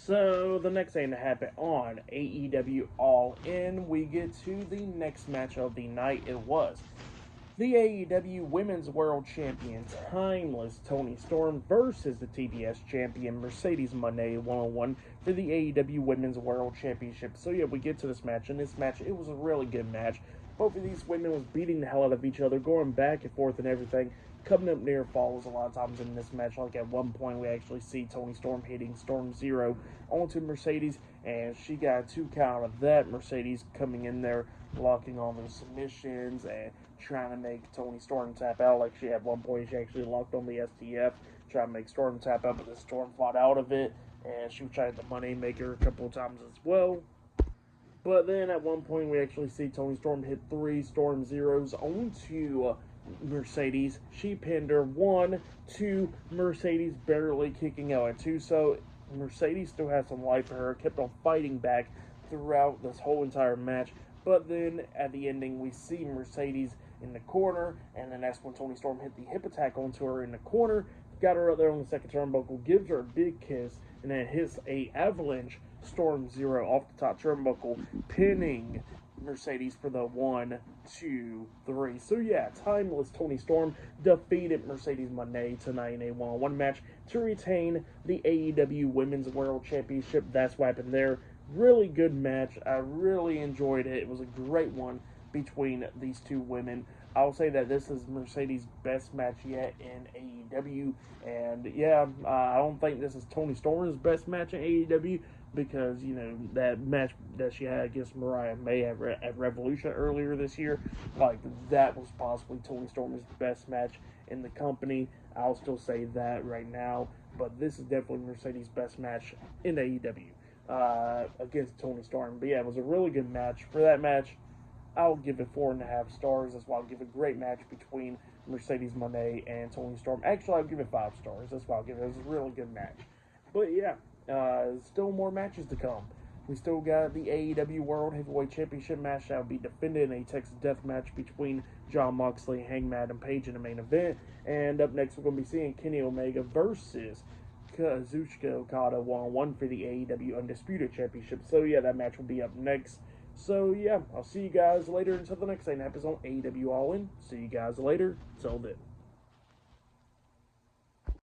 So the next thing to happen on AEW All In, we get to the next match of the night. It was the AEW Women's World Champion, Timeless Toni Storm versus the TBS Champion, Mercedes Moné 101 for the AEW Women's World Championship. So yeah, we get to this match, and this match, it was a really good match. Both of these women was beating the hell out of each other, going back and forth and everything, coming up near falls a lot of times in this match. Like at one point, we actually see Toni Storm hitting Storm Zero onto Mercedes, and she got a 2 count of that. Mercedes coming in there, locking on those submissions and trying to make Toni Storm tap out. Like she at one point, she actually locked on the STF, trying to make Storm tap out, but the Storm fought out of it, and she tried the money maker a couple of times as well. But then at one point, we actually see Toni Storm hit 3 Storm Zeros onto Mercedes. She pinned her 1, 2. Mercedes barely kicking out at 2. So Mercedes still has some life for her. Kept on fighting back throughout this whole entire match. But then at the ending, we see Mercedes in the corner, and then that's when Toni Storm hit the hip attack onto her in the corner. Got her up there on the second turnbuckle, gives her a big kiss, and then hits a avalanche Storm Zero off the top turnbuckle, pinning Mercedes for the 1, 2, 3. So yeah, Timeless Toni Storm defeated Mercedes Moné tonight in a one-on-one match to retain the AEW Women's World Championship. That's what happened there. Really good match. I really enjoyed it. It was a great one between these two women. I'll say that this is Mercedes' best match yet in AEW. And yeah, I don't think this is Toni Storm's best match in AEW because, you know, that match that she had against Mariah May at Revolution earlier this year, like, that was possibly Toni Storm's best match in the company. I'll still say that right now. But this is definitely Mercedes' best match in AEW against Toni Storm. But yeah, it was a really good match. For that match, I'll give it 4.5 stars. That's why I'll give it a great match between Mercedes Moné and Toni Storm. Actually, I'll give it 5 stars. That's why I'll give it. It was a really good match. But yeah, still more matches to come. We still got the AEW World Heavyweight Championship match that will be defended in a Texas Death Match between Jon Moxley, Hangman, and Page in the main event. And up next, we're going to be seeing Kenny Omega versus Kazuchika Okada 1-on-1 for the AEW Undisputed Championship. So yeah, that match will be up next. So yeah, I'll see you guys later until the next thing happens on AEW All In. See you guys later. Till then.